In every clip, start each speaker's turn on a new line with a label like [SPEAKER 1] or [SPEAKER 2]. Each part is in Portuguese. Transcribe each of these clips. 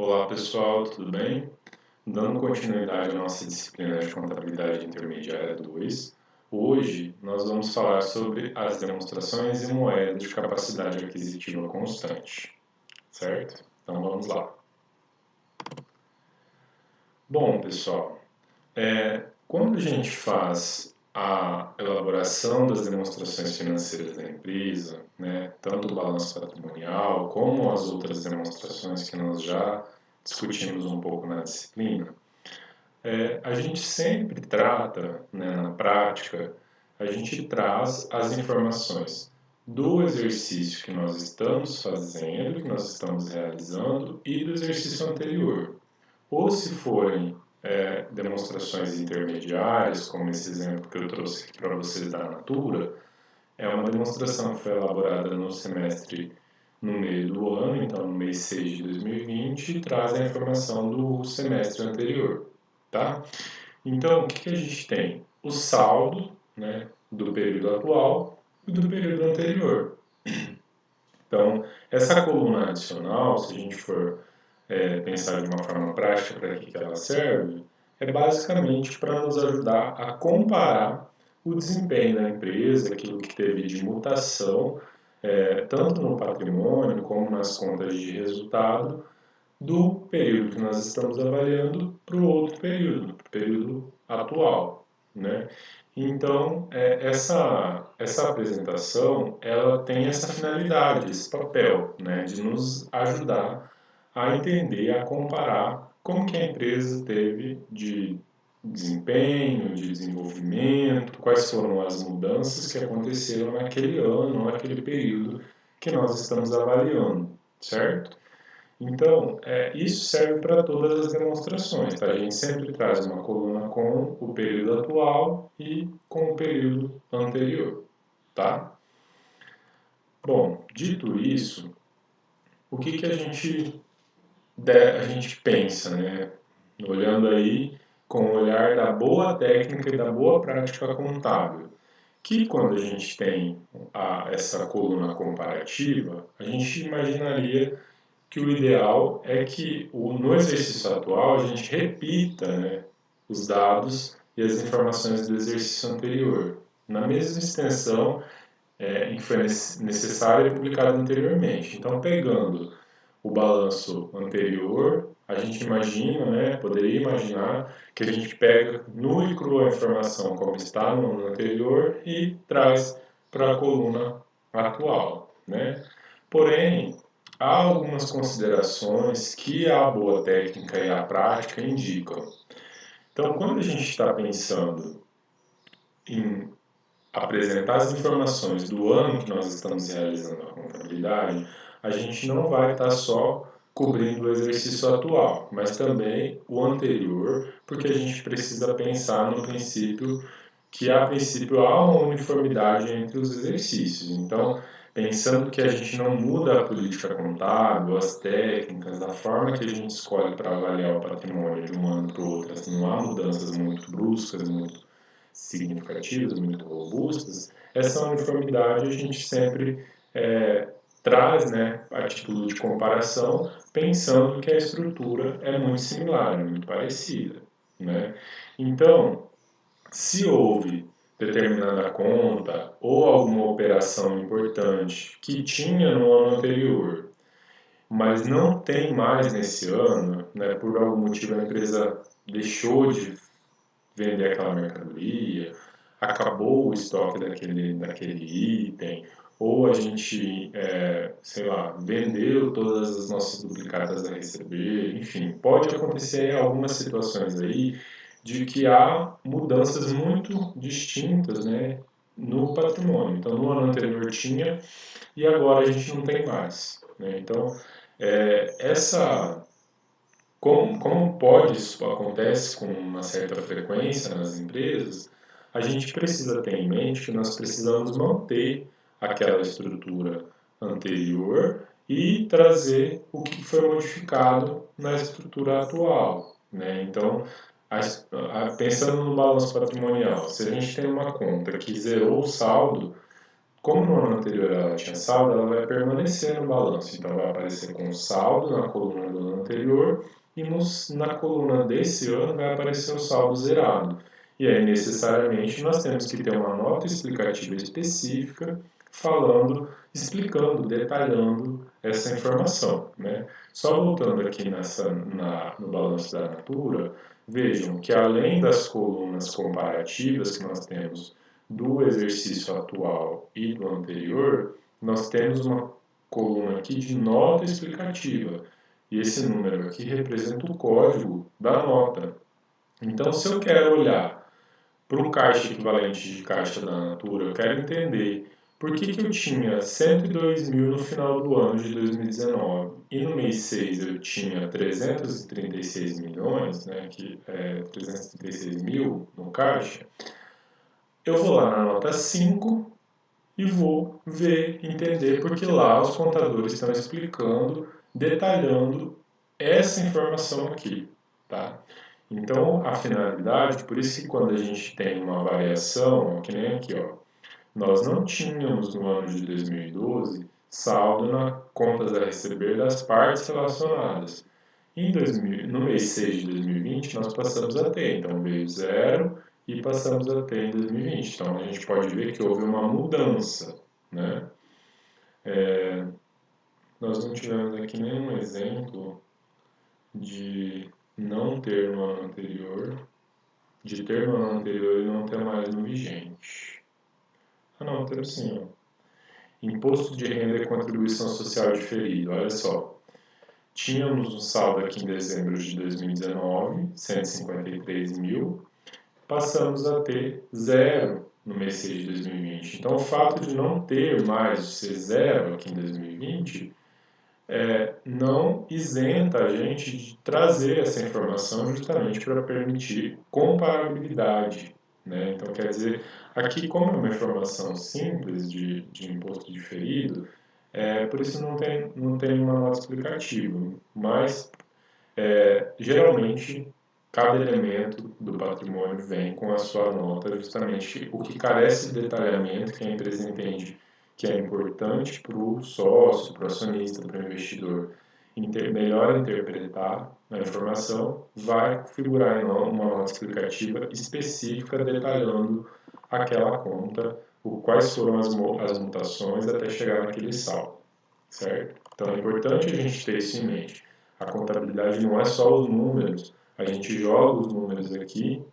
[SPEAKER 1] Olá pessoal, tudo bem? Dando continuidade à nossa disciplina de Contabilidade Intermediária 2, hoje nós vamos falar sobre as demonstrações e moedas de capacidade aquisitiva constante, certo? Então vamos lá. Bom pessoal, quando a gente faz a elaboração das demonstrações financeiras da empresa, né, tanto o balanço patrimonial como as outras demonstrações que nós já discutimos um pouco na disciplina, a gente sempre trata, né, na prática, a gente traz as informações do exercício que nós estamos fazendo, que nós estamos realizando e do exercício anterior. Ou se forem demonstrações intermediárias, como esse exemplo que eu trouxe aqui para vocês da Natura, é uma demonstração que foi elaborada no semestre no meio do ano, então no mês 6 de 2020, e traz a informação do semestre anterior, tá? Então, o que a gente tem? O saldo, né, do período atual e do período anterior. Então, essa coluna adicional, se a gente for pensar de uma forma prática para que ela serve, é basicamente para nos ajudar a comparar o desempenho da empresa, aquilo que teve de mutação, tanto no patrimônio como nas contas de resultado, do período que nós estamos avaliando para o outro período, para o período atual, né? Então, essa apresentação, ela tem essa finalidade, esse papel, né, de nos ajudar a entender, a comparar como que a empresa teve de desempenho, de desenvolvimento, quais foram as mudanças que aconteceram naquele ano, naquele período que nós estamos avaliando, certo? Então, isso serve para todas as demonstrações, tá? A gente sempre traz uma coluna com o período atual e com o período anterior, tá? Bom, dito isso, o que a gente pensa, né? Olhando aí com o olhar da boa técnica e da boa prática contábil, que quando a gente tem essa coluna comparativa, a gente imaginaria que o ideal é que no exercício atual a gente repita, né, os dados e as informações do exercício anterior, na mesma extensão em que foi necessária e publicada anteriormente. Então, pegando o balanço anterior, a gente imagina, né, poderia imaginar que a gente pega nua e crua a informação como está no ano anterior e traz para a coluna atual, né? Porém, há algumas considerações que a boa técnica e a prática indicam. Então, quando a gente está pensando em apresentar as informações do ano que nós estamos realizando a contabilidade, a gente não vai estar só cobrindo o exercício atual, mas também o anterior, porque a gente precisa pensar no princípio que, a princípio, há uma uniformidade entre os exercícios. Então, pensando que a gente não muda a política contábil, as técnicas, a forma que a gente escolhe para avaliar o patrimônio de um ano para o outro, assim, não há mudanças muito bruscas, muito significativas, muito robustas, essa uniformidade a gente sempre traz, né, a título de comparação, pensando que a estrutura é muito similar, é muito parecida, né? Então, se houve determinada conta ou alguma operação importante que tinha no ano anterior, mas não tem mais nesse ano, né, por algum motivo a empresa deixou de vender aquela mercadoria, acabou o estoque daquele item, ou a gente, sei lá, vendeu todas as nossas duplicatas a receber, enfim, pode acontecer algumas situações aí de que há mudanças muito distintas, né, no patrimônio. Então, no ano anterior tinha e agora a gente não tem mais, né? Então, essa como pode isso acontece com uma certa frequência nas empresas, a gente precisa ter em mente que nós precisamos manter aquela estrutura anterior e trazer o que foi modificado na estrutura atual, né? Então, pensando no balanço patrimonial, se a gente tem uma conta que zerou o saldo, como no ano anterior ela tinha saldo, ela vai permanecer no balanço. Então, vai aparecer com saldo na coluna do ano anterior e na coluna desse ano vai aparecer o saldo zerado. E aí, necessariamente, nós temos que ter uma nota explicativa específica explicando, detalhando essa informação, né? Só voltando aqui no balanço da Natura, vejam que além das colunas comparativas que nós temos do exercício atual e do anterior, nós temos uma coluna aqui de nota explicativa. E esse número aqui representa o código da nota. Então, se eu quero olhar para o caixa equivalente de caixa da Natura, eu quero entender por que eu tinha 102 mil no final do ano de 2019 e no mês 6 eu tinha 336 milhões, né, 336 mil no caixa. Eu vou lá na nota 5 e vou ver, entender, porque lá os contadores estão explicando, detalhando essa informação aqui, tá? Então, a finalidade, por isso que quando a gente tem uma variação, que nem aqui, ó, nós não tínhamos no ano de 2012 saldo na contas a receber das partes relacionadas. No mês 6 de 2020, nós passamos a ter, então veio zero e passamos a ter em 2020. Então, a gente pode ver que houve uma mudança, né? Nós não tivemos aqui nenhum exemplo de não ter no ano anterior, de ter no ano anterior e não ter mais no vigente. Ah, não, temos sim, ó. Imposto de renda e contribuição social diferido, olha só. Tínhamos um saldo aqui em dezembro de 2019, 153 mil, passamos a ter zero no mês 6 de 2020. Então, o fato de não ter mais ser zero aqui em 2020 não isenta a gente de trazer essa informação justamente para permitir comparabilidade, né? Então, quer dizer, aqui como é uma informação simples de imposto diferido, por isso não tem uma nota explicativa, mas geralmente cada elemento do patrimônio vem com a sua nota, justamente o que carece de detalhamento que a empresa entende que é importante para o sócio, para o acionista, para o investidor melhor interpretar a informação, vai figurar em uma nota explicativa específica detalhando aquela conta, quais foram as mutações até chegar naquele saldo, certo? Então é importante a gente ter isso em mente. A contabilidade não é só os números, a gente joga os números aqui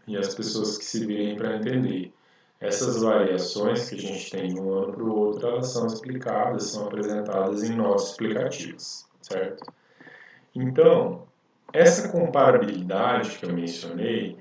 [SPEAKER 1] e as pessoas que se virem para entender. Essas variações que a gente tem de um ano para o outro, elas são explicadas, são apresentadas em notas explicativas, certo? Então, essa comparabilidade que eu mencionei,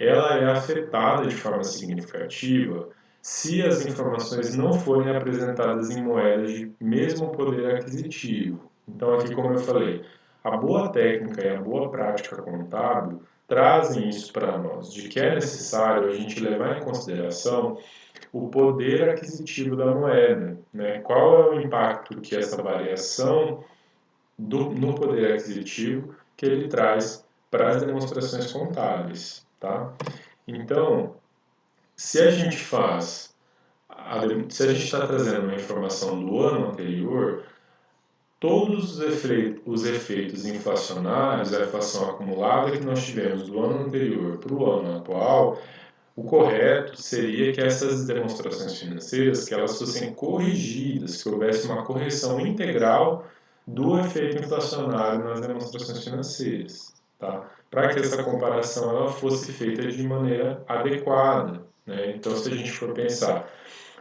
[SPEAKER 1] ela é afetada de forma significativa se as informações não forem apresentadas em moedas de mesmo poder aquisitivo. Então, aqui, como eu falei, a boa técnica e a boa prática contábil trazem isso para nós, de que é necessário a gente levar em consideração o poder aquisitivo da moeda, né? Qual é o impacto que essa variação no poder aquisitivo que ele traz para as demonstrações contábeis, tá? Então, se a gente faz, se a gente está trazendo uma informação do ano anterior, todos os efeitos inflacionários, a inflação acumulada que nós tivemos do ano anterior para o ano atual, o correto seria que essas demonstrações financeiras que elas fossem corrigidas, que houvesse uma correção integral do efeito inflacionário nas demonstrações financeiras, tá? Para que essa comparação ela fosse feita de maneira adequada, né? Então, se a gente for pensar,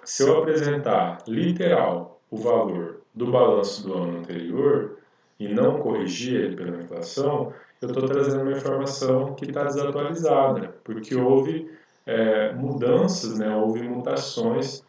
[SPEAKER 1] se eu apresentar literal o valor do balanço do ano anterior e não corrigir ele pela inflação, eu estou trazendo uma informação que está desatualizada, porque houve mudanças, né, houve mutações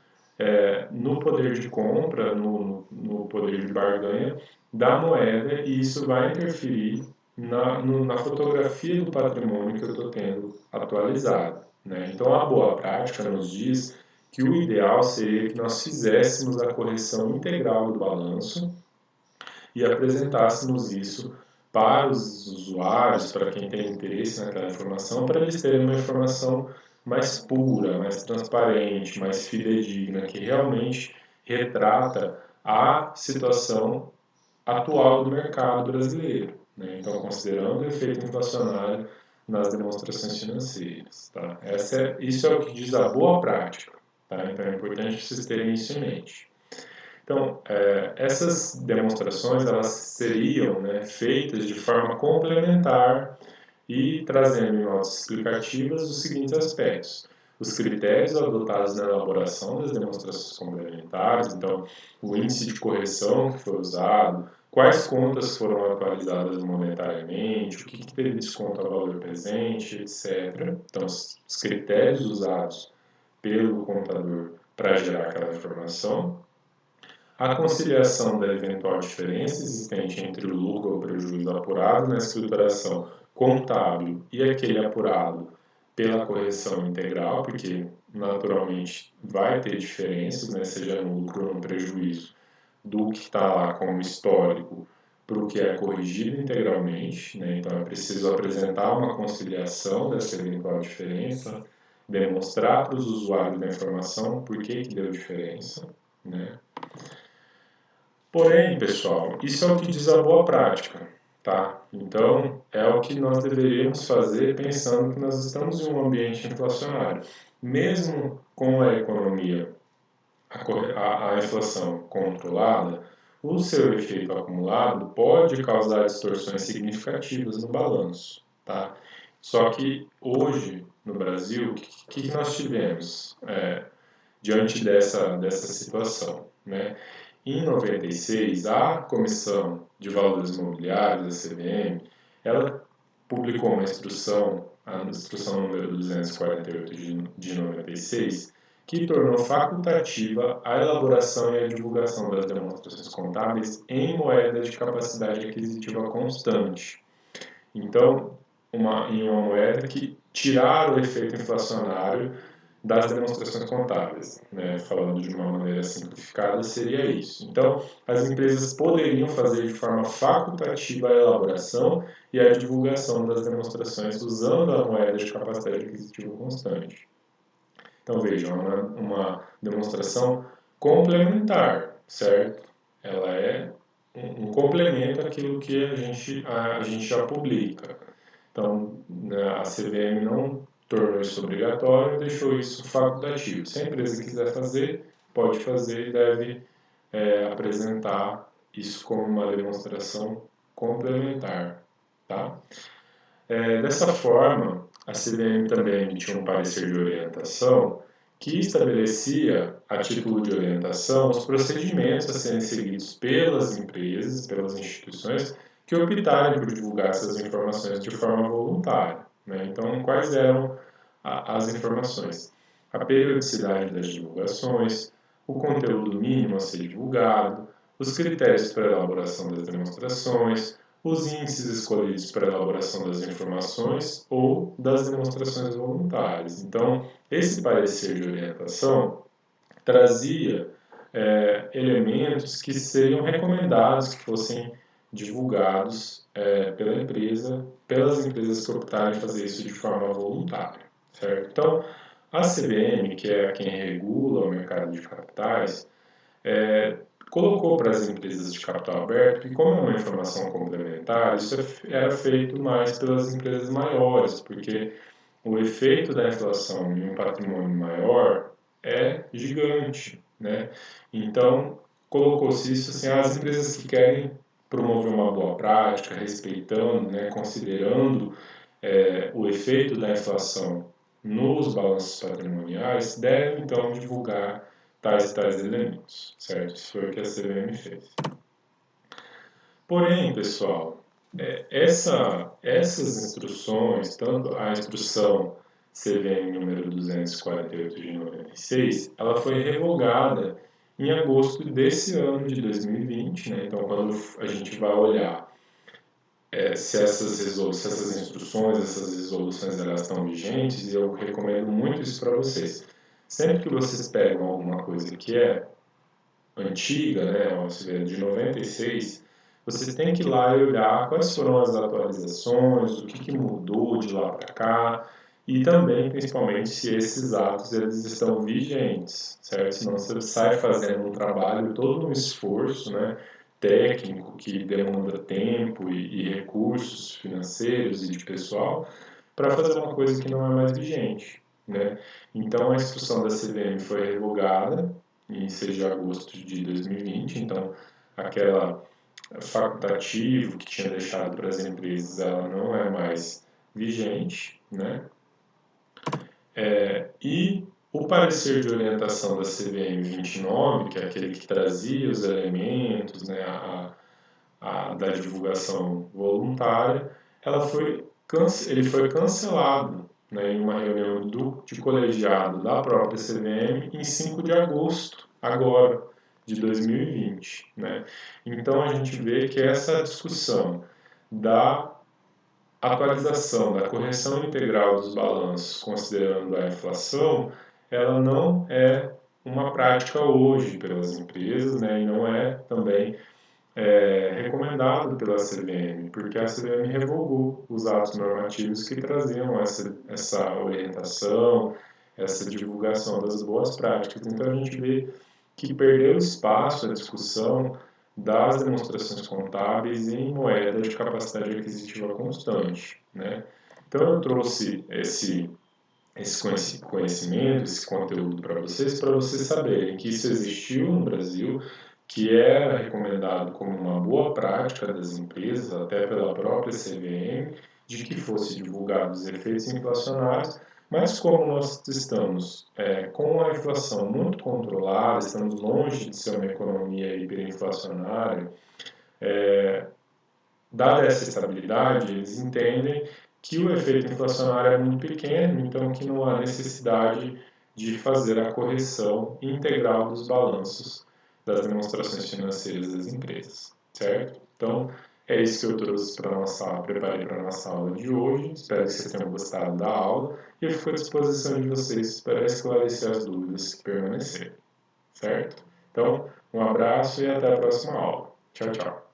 [SPEAKER 1] no poder de compra, no poder de barganha da moeda, e isso vai interferir na fotografia do patrimônio que eu estou tendo atualizado, né? Então, a boa prática nos diz que o ideal seria que nós fizéssemos a correção integral do balanço e apresentássemos isso para os usuários, para quem tem interesse naquela informação, para eles terem uma informação mais pura, mais transparente, mais fidedigna, que realmente retrata a situação atual do mercado brasileiro, né? Então, considerando o efeito inflacionário nas demonstrações financeiras. Tá? Isso é o que diz a boa prática. Tá? Então, é importante vocês terem isso em mente. Então, essas demonstrações elas seriam, né, feitas de forma complementar e trazendo em notas explicativas os seguintes aspectos: os critérios adotados na elaboração das demonstrações complementares, então, o índice de correção que foi usado, quais contas foram atualizadas monetariamente, o que teve desconto a valor presente, etc. Então, os critérios usados pelo contador para gerar aquela informação, a conciliação da eventual diferença existente entre o lucro ou prejuízo apurado na escrituração contábil e aquele apurado pela correção integral, porque naturalmente vai ter diferenças, né, seja no lucro ou no prejuízo, do que está lá como histórico para o que é corrigido integralmente. Né? Então é preciso apresentar uma conciliação dessa eventual diferença, demonstrar para os usuários da informação por que deu diferença. Né? Porém, pessoal, isso é o que diz a boa prática, tá? Então, é o que nós deveríamos fazer pensando que nós estamos em um ambiente inflacionário. Mesmo com a economia, a inflação controlada, o seu efeito acumulado pode causar distorções significativas no balanço, tá? Só que hoje, no Brasil, o que nós tivemos diante dessa situação, né? Em 96, a Comissão de Valores Imobiliários, a CVM, ela publicou uma instrução, a instrução número 248 de 96, que tornou facultativa a elaboração e a divulgação das demonstrações contábeis em moeda de capacidade aquisitiva constante. Então, em uma moeda que tirar o efeito inflacionário das demonstrações contábeis, né? Falando de uma maneira simplificada, seria isso. Então, as empresas poderiam fazer de forma facultativa a elaboração e a divulgação das demonstrações usando a moeda de capacidade aquisitiva constante. Então, vejam, uma demonstração complementar, certo? Ela é um complemento àquilo que a gente já publica. Então, a CVM não tornou isso obrigatório, deixou isso facultativo. Se a empresa quiser fazer, pode fazer e deve apresentar isso como uma demonstração complementar. Tá? Dessa forma, a CVM também emitiu um parecer de orientação que estabelecia, a título de orientação, os procedimentos a serem seguidos pelas empresas, pelas instituições, que optarem por divulgar essas informações de forma voluntária. Né? Então, quais eram as informações? A periodicidade das divulgações, o conteúdo mínimo a ser divulgado, os critérios para a elaboração das demonstrações, os índices escolhidos para a elaboração das informações ou das demonstrações voluntárias. Então, esse parecer de orientação trazia elementos que seriam recomendados que fossem divulgados pelas empresas que optarem fazer isso de forma voluntária. Certo? Então, a CVM, que é quem regula o mercado de capitais, colocou para as empresas de capital aberto que, como é uma informação complementar, isso era feito mais pelas empresas maiores, porque o efeito da inflação em um patrimônio maior é gigante, né? Então, colocou-se isso assim, as empresas que querem promover uma boa prática, respeitando, né, considerando o efeito da inflação nos balanços patrimoniais, devem, então, divulgar tais e tais elementos, certo? Isso foi o que a CVM fez. Porém, pessoal, essas instruções, tanto a instrução CVM número 248 de 96, ela foi revogada em agosto desse ano de 2020, né? Então, quando a gente vai olhar se essas instruções, essas resoluções elas estão vigentes, eu recomendo muito isso para vocês. Sempre que vocês pegam alguma coisa que é antiga, né, ou seja, de 96, vocês têm que ir lá e olhar quais foram as atualizações, o que mudou de lá para cá, e também, principalmente, se esses atos eles estão vigentes, certo? Senão você sai fazendo um trabalho, todo um esforço, né, técnico que demanda tempo e recursos financeiros e de pessoal para fazer uma coisa que não é mais vigente, né? Então, a instrução da CVM foi revogada em 6 de agosto de 2020, então aquela facultativo que tinha deixado para as empresas, ela não é mais vigente, né? E o parecer de orientação da CVM 29, que é aquele que trazia os elementos, né, da divulgação voluntária, ele foi cancelado, né, em uma reunião de colegiado da própria CVM em 5 de agosto, agora, de 2020. Né? Então a gente vê que essa discussão da atualização, da correção integral dos balanços, considerando a inflação, ela não é uma prática hoje pelas empresas, né, e não é também recomendado pela CVM, porque a CVM revogou os atos normativos que traziam essa orientação, essa divulgação das boas práticas. Então a gente vê que perdeu espaço a discussão das demonstrações contábeis em moeda de capacidade aquisitiva constante. Né? Então eu trouxe esse conhecimento, esse conteúdo para vocês saberem que isso existiu no Brasil, que era recomendado como uma boa prática das empresas, até pela própria CVM, de que fosse divulgados os efeitos inflacionários, mas como nós estamos com a inflação muito controlada, estamos longe de ser uma economia hiperinflacionária, dada essa estabilidade, eles entendem que o efeito inflacionário é muito pequeno, então que não há necessidade de fazer a correção integral dos balanços das demonstrações financeiras das empresas, certo? Então, é isso que eu trouxe preparei para a nossa aula de hoje. Espero que vocês tenham gostado da aula e eu fico à disposição de vocês para esclarecer as dúvidas que permanecerem, certo? Então, um abraço e até a próxima aula. Tchau, tchau.